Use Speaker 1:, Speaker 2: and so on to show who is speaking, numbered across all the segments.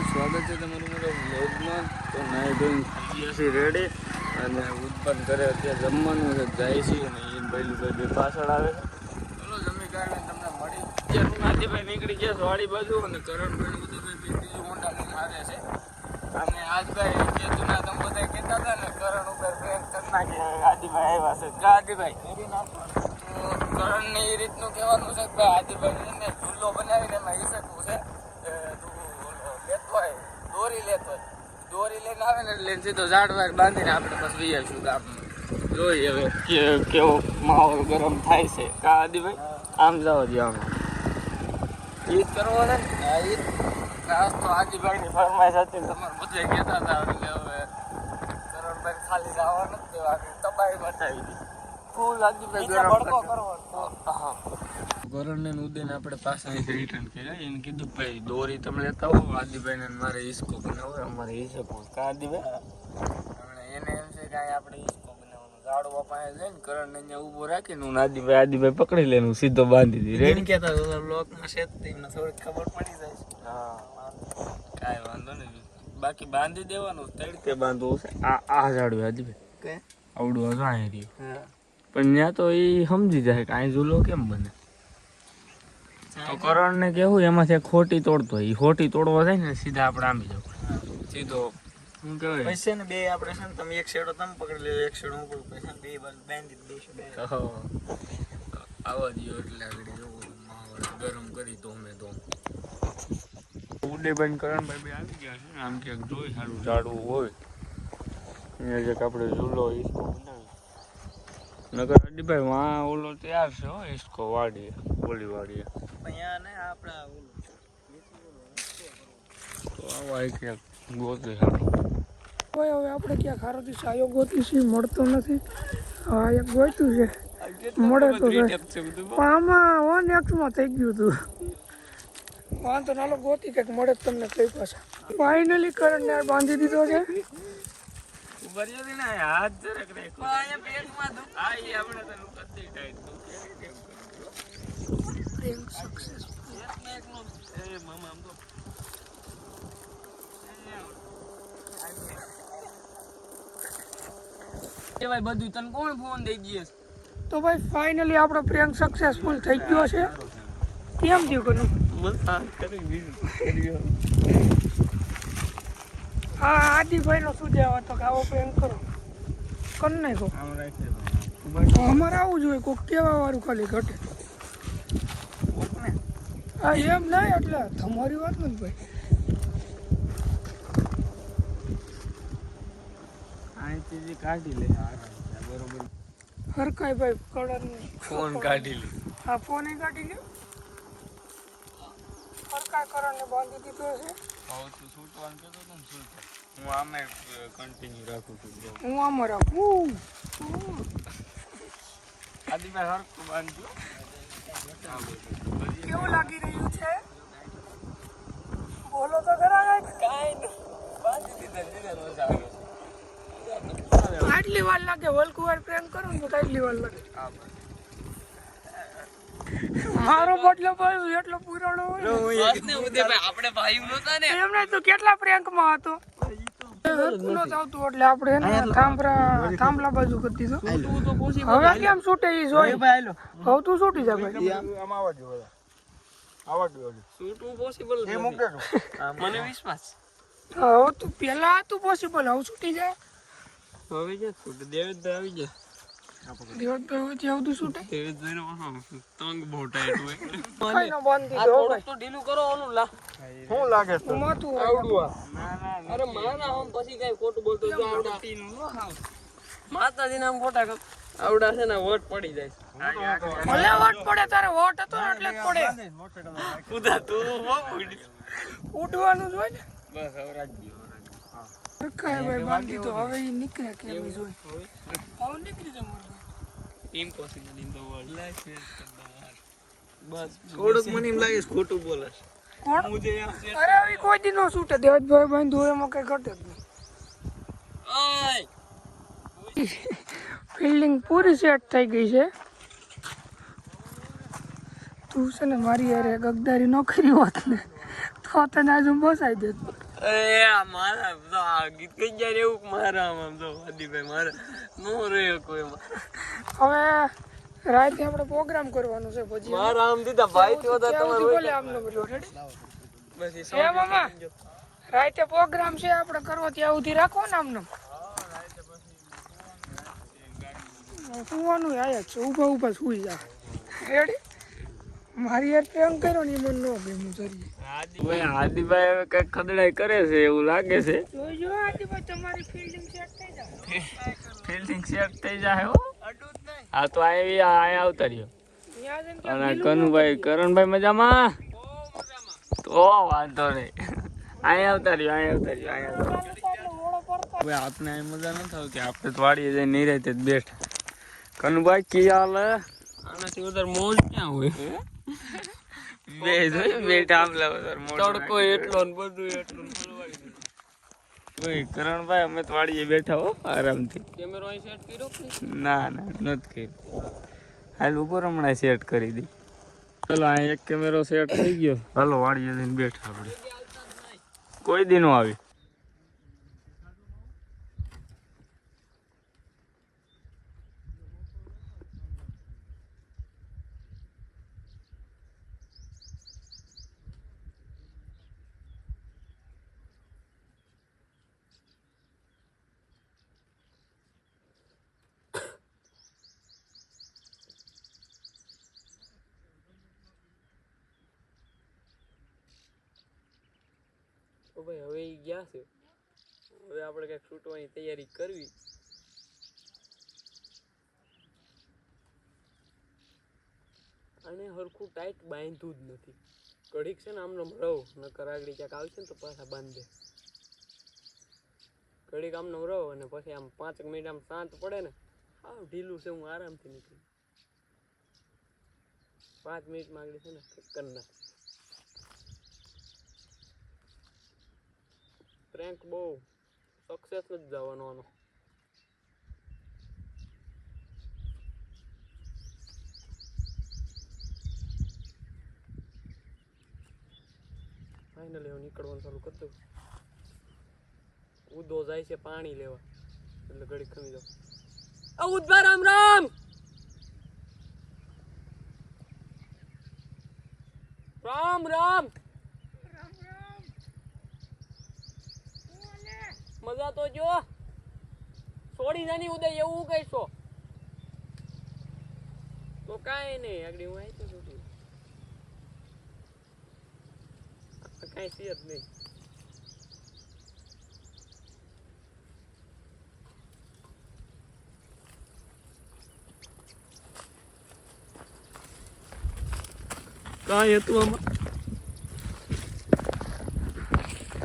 Speaker 1: Guys, સ્વાગત છે તમારું મારા વ્લોગમાં. તો નાઈ ધોઈને થઈ ગયા છે રેડી અને ઉત્પન્ન કરે અત્યારે જમવાનું છે જાય છે અને એ પહેલું બે પાછળ આવે છે. ચલો જમી કારણે તમને મળી અત્યારે નાથીભાઈ નીકળી ગયા છે વાડી બાજુ અને કરણભાઈ ઉદયભાઈ બીજું હોન્ડા મારે છે અને આજભાઈ કીધું ના તમે બધા કહેતા હતા ને કરણ ઉપર પ્રેમ કરી નાખી આદિભાઈ આવ્યા છે આદિભાઈ કરણને એ રીતનું કહેવાનું છે કે આદિભાઈને ચૂલ્લો બનાવીને એમાં હિસકવું છે. દોરી લઈને આવે ને એટલે સીધો ઝાડ વાર બાંધીને આપણે બસ વી આવીશું ગામમાં. જોઈએ હવે કેવો માહોલ ગરમ થાય છે. કા આદિભાઈ આમ જાઓ જ આમ ઈદ કરવો છે ને ઈદ ખાસ તો આદિભાઈની ફરમાઈશ હતી તમારે બધે કહેતા હતા એટલે હવે કરણભાઈ ખાલી જવા નથી દેવા તબાહી બતાવી દીધી ફૂલ આદિભાઈ ગરમ કરવો. હા કરણને ઉદયને આપણે પાછા અહીંથી રિટર્ન કર્યા. એને કીધું ભાઈ દોરી તમે લેતા હો આદિભાઈને મારે હિસકો બનાવો અમારે હિસકો કા આદિભાઈ એને એમ છે કે અહીં આપણે હિસકો બનાવવાનું ઝાડવા પાસે જઈને કરણને અહીંયા ઊભો રાખીને હું આદિભાઈ પકડી લેનું સીધો બાંધી દીધી રેડી કહેતા હતા બ્લોકમાં છે એમાં થોડીક ખબર પડી જાય છે. હા કાંઈ વાંધો નહીં બાકી બાંધી દેવાનું તડકે બાંધવું છે. આ ઝાડવું આદિભાઈ કે આવડું હતું અહીં રહ્યું પણ ત્યાં તો એ સમજી જાય કે અહીં ઝૂલો કેમ બને. તો કરણને કેવું એમાંથી ખોટી તોડતો હોય એ ખોટી તોડવા જાય ને સીધા આપણે આમી જાવ સીધો શું કહેવાય પૈસા ને બે આપણે છે ને તમે એક શેડો તમે પકડી લેજો એક શેડો હું પકડું પૈસા બે બાજુ બાંધી દઈશું આવવા દો એટલે આગળ માહોલ ગરમ કરી તો અમે તો ઉદયભાઈ કરણભાઈ બે આવી ગયા છે ને આમ ક્યાંક જોઈ સારું ઝાડવું હોય અહીંયા જે આપણે ઝૂલો હિસકો બનાવી નગર અડીભાઈ વાં ઓલો તૈયાર છે હો હિસકો વાડીએ ઓલી વાડીએ ગોતે
Speaker 2: કોઈ હવે આપણે ક્યાં ખારોથી સાયો ગોતીશું મળતો નથી. હા એક ગોતું છે મળે તો પણ આમાં 1x થઈ ગયું હતું વાંધો નાલો ગોતી કંઈક મળે તમને કઈ પાછા ફાઇનલી કરણને બાંધી દીધો છે.
Speaker 1: હાથ જરાક બધું તને કોણ ફોન દઈ દઈએ
Speaker 2: તો ભાઈ ફાઇનલી આપણો પ્રેન્ક સક્સેસફુલ થઈ ગયો છે. કેમ થયું કોનું હા આદિભાઈનો શું જવાબ હતો કે આવો પ્રેન્ક કરો કર નાખો અમારે આવું જોઈએ કોઈક કહેવા વાળું ખાલી ઘટે. હા એમ નહીં એટલે તમારી વાત નથી ભાઈ
Speaker 1: અહીંથી કાઢી લે બરોબર
Speaker 2: હરકાય ભાઈ કલર
Speaker 1: ફોન કાઢી લે
Speaker 2: હા ફોન કાઢી લે હરકાય કરણને બાંધી દીધો છે.
Speaker 1: હવે તું છૂટવાનું કહેતો હતો ને છૂટ હું આમે કન્ટિન્યુ રાખું છું
Speaker 2: હું આમાં રાખું
Speaker 1: આદિભાઈ હરખું બાંધજો
Speaker 2: કેવું લાગી રહ્યું છે બોલો તો ખરા
Speaker 1: કાંઈ નહીં બાંધી દીધા મજા આવે
Speaker 2: આટલી વાર લાગે વલકુવાર પ્રેમ કરું ને તો આટલી વાર લાગે મારો બદલો ભાઈ એટલો પુરાણો હોય
Speaker 1: આપણે ભાઈ નહોતા ને
Speaker 2: એમને તો કેટલા પ્રેન્કમાં હતો આવતું એટલે આપણે થાંભલા બાજુ કરી દીધો. હવે કેમ છૂટે એ જોઈ હવે તું છૂટી જા ભાઈ
Speaker 1: શૂટવું પોસિબલ મને વિશ્વાસ
Speaker 2: હવે તું પેલા હતું પોસિબલ હવે છૂટી જાય
Speaker 1: હવે ક્યાં છૂટે દેવેશભાઈ આવી જાય
Speaker 2: દેવતભાઈ આવતું છૂટે
Speaker 1: દેવેશભાઈ તંગ બહુ ટાઈટ હોય
Speaker 2: કઈ ના બાંધી દો ભાઈ
Speaker 1: તો ઢીલું કરો ઓનું લા
Speaker 2: શું લાગે છે માથું આવડું
Speaker 1: અરે માના હમ પછી કઈ ખોટું બોલતો જો આવડા માતાજી નામ ખોટા આવડા છે ને વોટ પડી જાય
Speaker 2: ભલે વોટ પડે તારે વોટ હતો ને એટલે જ પડે
Speaker 1: ઉધા તું
Speaker 2: ઉઠવાનું જ હોય ને
Speaker 1: બસ હવે રાખજો
Speaker 2: કાંઈ ભાઈ બાંધી તો હવે એ નીકળે કેમ જોઈ હવે નીકળી જાય મારે
Speaker 1: ઇમ્પોસિબલ ઇન ધ વર્લ્ડ બસ થોડુંક મને એમ લાગે ખોટું બોલે
Speaker 2: કોણ અરે હવે કોઈ દી નો છૂટે દેવતભાઈ બાંધ્યું એમાં કઈ ઘટે જ નહીં. ફિલ્ડિંગ પૂરી સેટ થઈ ગઈ છે. તું છે ને મારી યાર ગગદારી ન કરી હોત ને તો તને આજુ બસાઈ દેત
Speaker 1: મારા તો આ ગીત કઈ જાય એવું મારા આમ તો આદિભાઈ મારે નો રે કોઈ
Speaker 2: હવે રાતે આપણે પ્રોગ્રામ કરવાનો છે પછી
Speaker 1: મારા આમ દીધા ભાઈ થી વધારે તમારે
Speaker 2: બોલે આમનો બોલો રેડી એ મામા રાતે પ્રોગ્રામ છે આપણે કરવો ત્યાં સુધી રાખો ને આમનો સુવાનું આયા છે ઊભા ઊભા સુઈ જા રેડી મારી યાર પ્રેમ કર્યો ને મને નો ગમ્યું જરી
Speaker 1: આદિભાઈ હવે કઈક ખદડાઈ કરે છે એવું લાગે છે
Speaker 2: જોજો આદિભાઈ તમારી ફિલ્ડિંગ સેટ થઈ જાય
Speaker 1: ફિલ્ડિંગ સેટ થઈ જાય હો આ તો આયા આવતા રહ્યો અને કનુભાઈ કરણભાઈ મજામાં તો વાંધો નહીં અહીંયા આવતા રહ્યો હવે આપણે અહીં મજા ન થાવ કે આપણે તો વાડીએ જઈને નિરાતે જ બેઠા કનુભાઈ કી હાલ આનાથી વધારે મોજ ક્યાં હોય બે બેઠા તડકો એટલો ને બધું એટલું કરણભાઈ અમે તો વાડીએ બેઠા હો આરામથી કેમેરો અહીં સેટ કર્યો ના નથી કર્યો હાલ ઉપર હમણાં સેટ કરી દી ચલો આ એક કેમેરો સેટ થઈ ગયો હાલો વાડીએ જઈને બેઠા આપણે કોઈ દી નો આવી ભાઈ હવે ઈ ગયા છે હવે આપણે કઈક છૂટવાની તૈયારી કરવી અને હરખું ટાઈટ બાંધ્યું જ નથી ઘડીક છે ને આમનો રહો નકર આગળ ક્યાંક આવશે ને તો પાછા બાંધે ઘડીક આમનો રહો અને પછી આમ 5 મિનિટ આમ શાંત પડે ને આવ ઢીલું છે હું આરામથી નીકળી 5 મિનિટમાં આગળ છે ને કરી નાખ પ્રેન્ક બહુ સક્સેસ જ જવાનો આનો ફાઇનલી હું નીકળવાનું ચાલુ કરી દઉં ઉદો જાય છે પાણી લેવા એટલે ઘડી ખમી જાવ ઉદભા રામ રામ રામ રામ મજા તો જો છોડી જાની ઉદય એવું કહીશો તો કાંઈ નહીં આગળ હું આવી છું કાંઈ છે જ નહીં કાંઈ હતું આમાં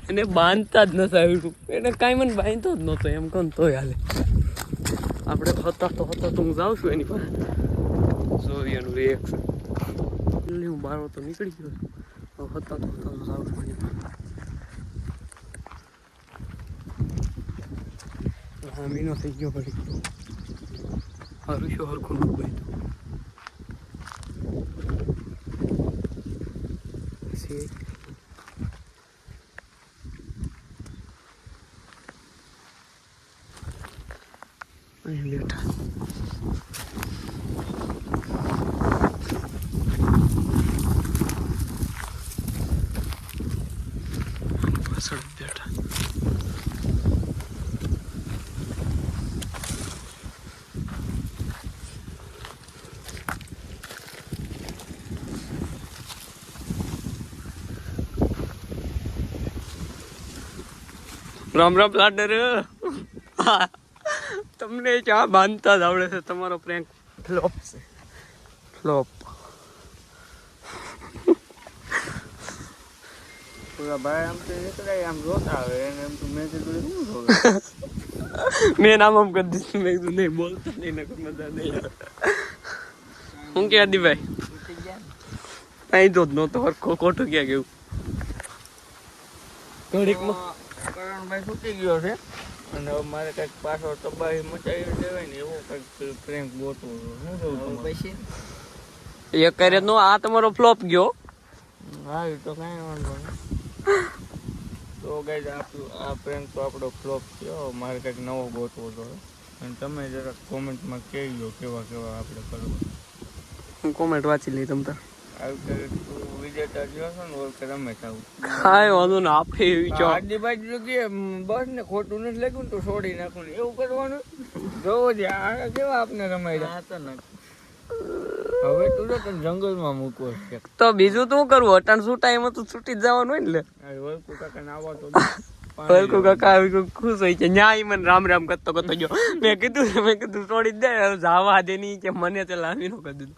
Speaker 1: એને બાંધતા જ નથી આવ્યું એને કાંઈ મને બાંધતો જ નહોતો એમ કોણ તોય હાલે આપણે હતા તો હું જાઉં છું એની પાસે સૂર્યનું રિએક્શન હું બારો તો નીકળી ગયો હવે હતા તો જાઉં છું એની પાસે હા મીનો થઈ ગયો પડી હારું શું હરખું ન બાંધ્યું અહીં બેઠા પાછળ બેઠા રામ રામ લાડર તમને ચા બાંધતા જ આવડે છે તમારો પ્રેન્ક ફ્લોપ છે ફ્લોપ પૂરા ભાઈ આમ તો નીકળાય આમ રોતા આવે એને એમ તો મેં કીધું શું રોવે મેં નામ આમ કરી દીધું મેં કીધું નહીં બોલતા નહીં નકર મજા નહીં હું કે આદિભાઈ અહીં તો જ નહોતો હરખો ખોટું ક્યાં ગયું ઘડીકમાં કરણભાઈ છૂટી ગયો છે અને હવે મારે કંઈક પાછો તબાહી મચાવી દેવાય ને એવો કંઈક પ્રેન્ક ગોતવો પછી એ કરે નો આ તમારો ફ્લોપ ગયો હા એ તો કાંઈ વાંધો નહીં તો ગાઈઝ આ પ્રેન્ક તો આપણો ફ્લોપ થયો. મારે કંઈક નવો ગોતવો તો અને તમે જરાક કોમેન્ટમાં કહેજો કેવા આપણે કરવા.
Speaker 3: હું કોમેન્ટ વાંચી લઈ તમ તાર
Speaker 1: આવી વિજેતા થયો છો ને ઓળખે રમેશ આવું
Speaker 3: કાંઈ વાંધો ને આપણે એવી ચો
Speaker 1: આજની બાજુ કે બસ ને ખોટું નથી લાગ્યું ને તો છોડી નાખું ને એવું કરવાનું. જોવો છે આ કેવા આપને રમાડ્યા તો ને હવે તું તો તને જંગલમાં મૂકવો છે.
Speaker 3: તો બીજું તો કરવું અટાણ શું ટાઈમ હતું છૂટી જ જવાનું હોય ને લે
Speaker 1: વળકુ કાકાને આવવા તો
Speaker 3: હલકુ કાકા આવી ખુશ હોય છે ન્યાય મને રામ રામ કરતો ગયો. મેં કીધું છોડી જ દે જવા દે નહીં કે મને તે લાવી નો કરી દીધું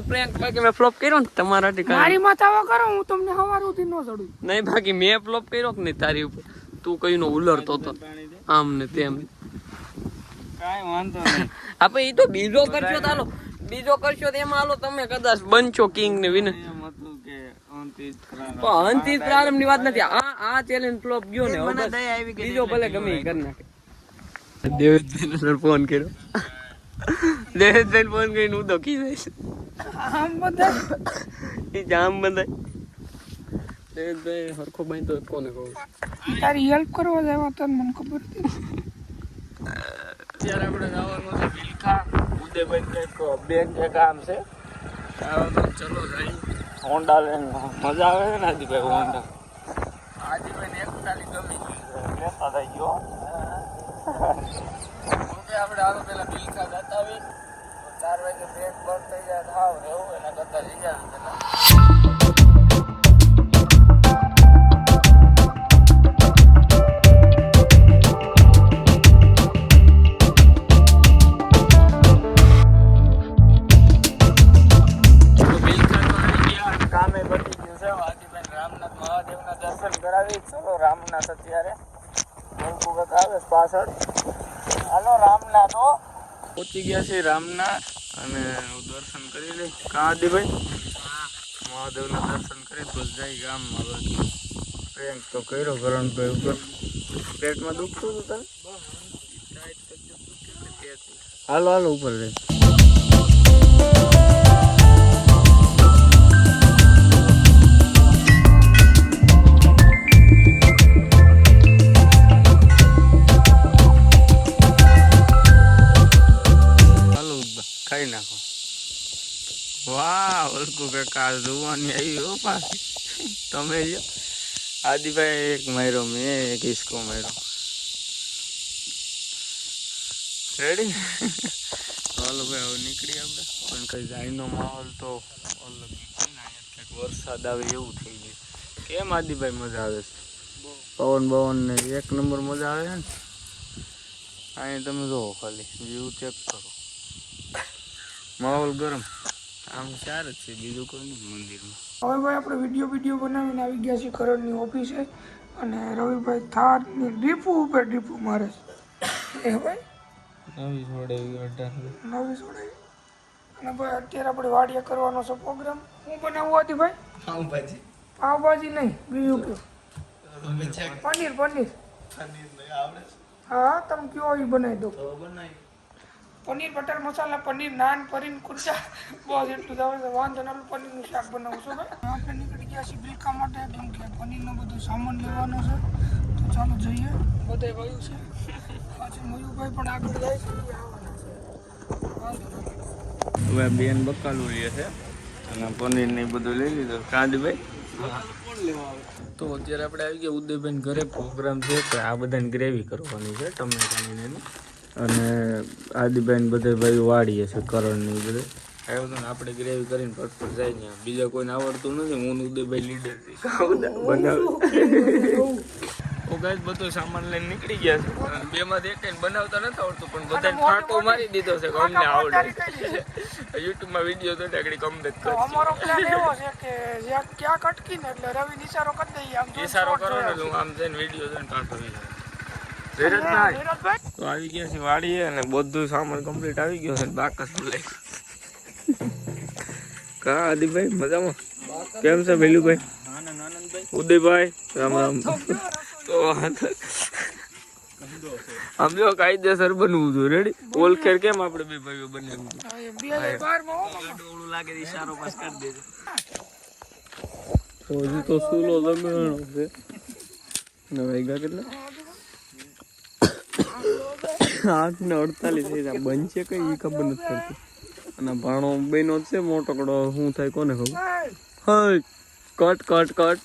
Speaker 3: પ્રેન્ક બાકી મેં ફ્લોપ કર્યો ને તમારાથી
Speaker 2: મારી માથાવા કરો હું તમને સવાર સુધી ન ચડું.
Speaker 3: નહીં બાકી મેં ફ્લોપ કર્યો કે નહીં તારી ઉપર તું કઈ નો ઉલરતો હતો આમ ને તેમ.
Speaker 1: કાંઈ વાંધો નહીં.
Speaker 3: આપણે એ તો બીજો કરશો તો હાલો બીજો કરશો તો એમાં હાલો તમે કદાચ બનશો કિંગ ને વિનર.
Speaker 1: એમ હતું કે
Speaker 3: પણ અંતિમ પ્રારંભ ની વાત નથી. આ ચેલેન્જ ફ્લોપ ગયો ને હવે બસ બીજો ભલે ગમે એ કરી નાખે. દેવેશભાઈ ફોન કર્યો. દેવેશભાઈ ફોન કરીને હું દોખી જઈશ.
Speaker 2: આમ બધા
Speaker 3: એ જામ બંધાય. દેવેશભાઈ હરખો ભાઈ તો કોને કહું
Speaker 2: તારી હેલ્પ કરવા જાય તને મને ખબર હતી.
Speaker 1: અત્યારે આપણે જવાનું છે બિલખા. ઉદયભાઈ કંઈક બેંક કે કામ છે. ચલો જઈ હોન્ડા લઈને મજા આવે છે ને આદિભાઈ હોન્ડા. આદિભાઈને એકતાલી ગમી ગયું લેતા થઈ ગયો. ઓકે આપણે હાલો પેલા બિલખા જતા આવી 4 વાગે બેંક બંધ થઈ જાય થાવ રહેવું એના કરતા લઈ જાય પેલા. ચલો રામનાથ અત્યારે આવે પાછળ. હાલો રામનાથ પહોંચી ગયા છે રામનાથ અને દર્શન કરી લઈ. કાં આદિભાઈ મહાદેવના દર્શન કરી બસ જાય ગામમાં. બાકી પ્રેન્ક તો કર્યો કરણભાઈ ઉપર. પેટમાં દુખતું હતું તને? હાલો હાલો ઉપર જઈ. ખાઈ નાખો. વાહ ઓલકુ કાકા જોવાની આવી હો પાછી. તમે જો આદિભાઈ એક માર્યો મેં એક ઈસકો માર્યો. રેડી હાલો ભાઈ હવે નીકળી આપણે. પણ કઈ જાયનો માહોલ તો અલગ છે ને. ક્યાંક વરસાદ આવે એવું થઈ ગયું. કેમ આદિભાઈ મજા આવે છે? પવન બવન ને એક નંબર મજા આવે છે ને. અહીંયા તમે જોવો ખાલી વ્યૂ ચેક કરો. માહોલ ગરમ આમ ચાર જ છે બીજું કોઈ નહીં મંદિરમાં.
Speaker 2: હવે ભાઈ આપણે વિડીયો બનાવીને આવી ગયા છીએ કરણની ઓફિસે અને રવિભાઈ થારની ડીપુ ઉપર ડીપુ મારે છે. એ ભાઈ
Speaker 1: નવી છોડાવી
Speaker 2: નવી છોડાવી અને ભાઈ અત્યારે આપણે વાડિયા કરવાનો છે પ્રોગ્રામ. હું બનાવવું હતી ભાઈ પાવભાજી નહીં બીજું કયું પનીર હા તમે કયો એ બનાવી દો. પનીર બટર મસાલા પનીર નાન પનીર કુર્ચા બસ એટલું જ આવે છે. વાંધો ના પનીરનું શાક બનાવું છું ભાઈ. આપણે નીકળી ગયા છીએ બિલખા માટે કેમ કે પનીરનો બધો સામાન લેવાનો છે તો ચાલો જઈએ. બધાય વયું છે પાછું મયુભાઈ પણ આગળ જાય છે આવવાના છે. વાંધો નથી.
Speaker 1: હવે બેન બકાલું લે છે અને પનીર ને બધું લઈ લીધું. કાંદભાઈ તો અત્યારે આપણે આવી ગયા ઉદયભાઈ ઘરે. પ્રોગ્રામ છે કે આ બધાને ગ્રેવી કરવાની છે ટમેટાની ને. અને આદિભાઈ બધા ભાઈ વાળીએ છે કરણની બધે આવ્યો તો ને આપણે ગ્રેવી કરીને ફટફટ જાય ને. બીજા કોઈને આવડતું નથી. હું ઉદયભાઈ લીડર બનાવે. ઓ ગાઈસ બધો સામાન લઈને નીકળી ગયા છે. બે માંથી એક બનાવતા નથી આવડતું પણ બધાને ફાંકો મારી દીધો છે કે અમને આવડે. યુટ્યુબમાં વિડીયો તો આગળ કમ્પ્લીટ કરો.
Speaker 2: અમારો પ્લાન એવો છે કે જ્યાં ક્યાંક અટકીને એટલે રવિ નિશારો કરી દઈએ. આમ
Speaker 1: ઇશારો કરો ને હું આમ જઈને વિડીયો જોઈને પાછો આવી જાય. તો આવી ગયા છે વાડીએ અને બધું સામાન કમ્પ્લીટ આવી ગયો છે. બાકસ લઈ કા આદિભાઈ મજામાં? કેમ છે ભેલુભાઈ? ઉદયભાઈ રામ રામ. તો આમ જો કાયદેસર બનવું જોઈએ. રેડી ઓલખેર કેમ આપણે બે ભાઈઓ બનાવ્યું
Speaker 2: 2012 માં
Speaker 3: લાગે ઇશારો પાસ કરી દેજો. હજી તો સૂલો જમેણો છે અને વાગ્યા કેટલા 8:48 થઈ જાય. બનશે કઈ ઈ ખબર નથી પડતી. અને ભાણો બેનો છે મોટકડો, શું થાય કોને ખબર. હા કટ કટ કટ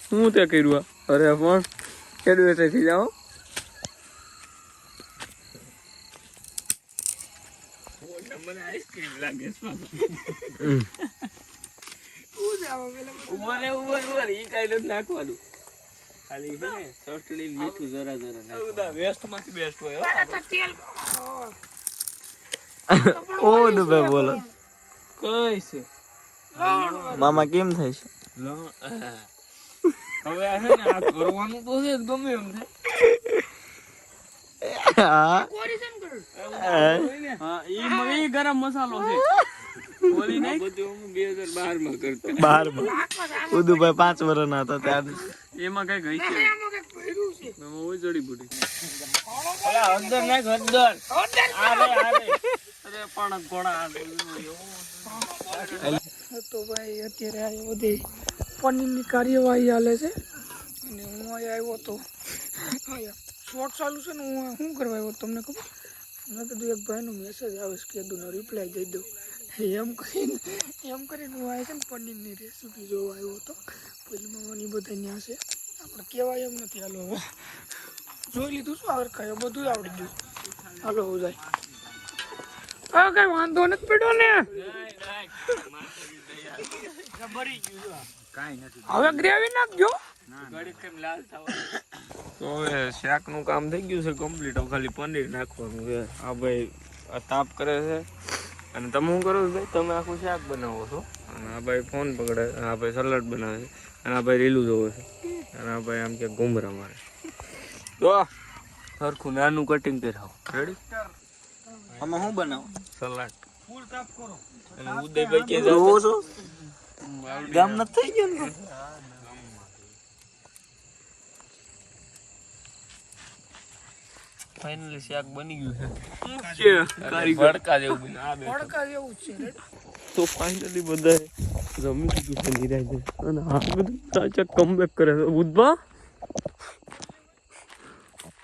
Speaker 3: શું તે કર્યું આ? અરે પણ કેડવે થઈ જાઓ. મને આઈસ્ક્રીમ લાગે છે. ઉભર ઈ કઈ નથી નાખવાનું. ખાલી છે ને ચટણી મીઠું જરા જરા નાખવાનું. વેસ્ટ માંથી બેસ્ટ હોય.
Speaker 4: ઓ દુબે બોલો
Speaker 3: કઈ છે
Speaker 4: મામા કેમ થાય છે?
Speaker 3: હવે આ છે ને આ કરવાનું તો છે ગમે એમ થાય. હા ઈ ગરમ મસાલો છે. ઓલી નહીં બધું 2012 માં કરતા.
Speaker 4: 12 માં ઉદુભાઈ 5 વર્ષના હતા ત્યારે.
Speaker 3: એમાં કઈ ગઈ છે એમાં ઓય જડીબુટી. અલા અંદર નાખ અંદર. આરે અરે પણ ઘોડા
Speaker 2: તો ભાઈ અત્યારે આ બધી પનીરની કાર્યવાહી હાલે છે અને હું અહીંયા આવ્યો તો શોર્ટ ચાલુ છે ને હું શું કરવા આવ્યો તમને ખબર? મેં કીધું એક ભાઈનો મેસેજ આવે છે કીધું રિપ્લાય દઈ દઉં એમ કરીને હું આવે છે ને પનીરની રેસીપી જોવા આવ્યો હતો. પેલી મામાની બધા ત્યાં છે, આપણે કહેવાય એમ નથી. હાલો હવે જોઈ લીધું શું આગળ ખાય બધું આવડી ગયું. હાલો હું જાય. હા કઈ વાંધો નથી પડ્યો ને. હવે ગ્રેવી નાખજો.
Speaker 3: તો હવે શાક નું કામ થઈ ગયું છે કમ્પ્લીટ. હવે ખાલી પનીર નાખવાનું છે. આ ભાઈ તાપ કરે છે અને તમે શું કરો છો ભાઈ? તમે આખું શાક બનાવો છો અને આ ભાઈ ફોન પકડે, આ ભાઈ સલાડ બનાવે છે અને આ ભાઈ રીલું જોવે છે અને આ ભાઈ આમ કે ઘુમરા મારે. તો સરખું નાનું કટિંગ કરાવો. રેડી?
Speaker 4: આમાં શું બનાવો?
Speaker 3: સલાડ ફૂલ તાપ કરો અને ઉદયભાઈ કે
Speaker 4: જોવો છો ગામ નથી થઈ ગયું ને?
Speaker 3: ફાઇનલી શાક બની ગયું છે. ભડકા જેવું બન્યું. આ બે
Speaker 2: તડકા જેવું જ છે.
Speaker 3: તો ફાઇનલી બધા જમી લીધું છે નિરાંતે અને આ બધું સાચા કમબેક કરે છે. બુધવા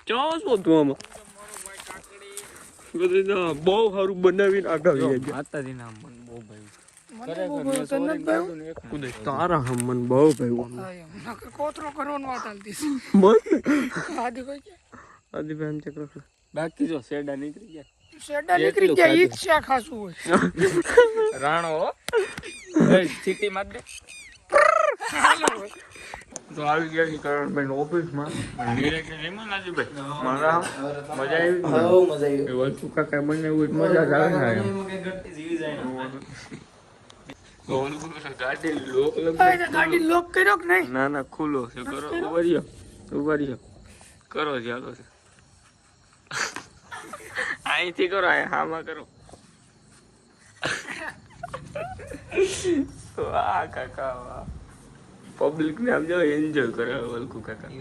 Speaker 3: ચાસ હતું આમાં બધું બહુ સારું બનાવીને આગળ માતાજી નામ મને બહુ ભાઈ. તારા હમ મને બહુ ભાઈ.
Speaker 2: કોતરો કરવાનો વાત હાલતી છે. આદિ કોઈ કે
Speaker 3: આદિ બેન ચક્ર બાકી જો શેડા નીકળી ગયા.
Speaker 2: શેડા નીકળી ગયા ઈ જ શા ખાસું હોય.
Speaker 3: રાણો સ્થિતિ માં દે. તો આવી ગયા છે કરણભાઈ ઓફિસમાં. મારા મજા આવી. વસ્તુ કાકા બનાવ્યું મજા જ આવે.
Speaker 2: ગાડી લોક કર્યો કે નહીં?
Speaker 3: ના ના ખુલ્લો છે. કરો ઉભા રહ્યો કરો છે. હાલો છે અહીંથી કરો. હામાં કરો. વાહ કાકા વાહ. પબ્લિક ને આમ જો એન્જોય કરે વલકુ કાકા.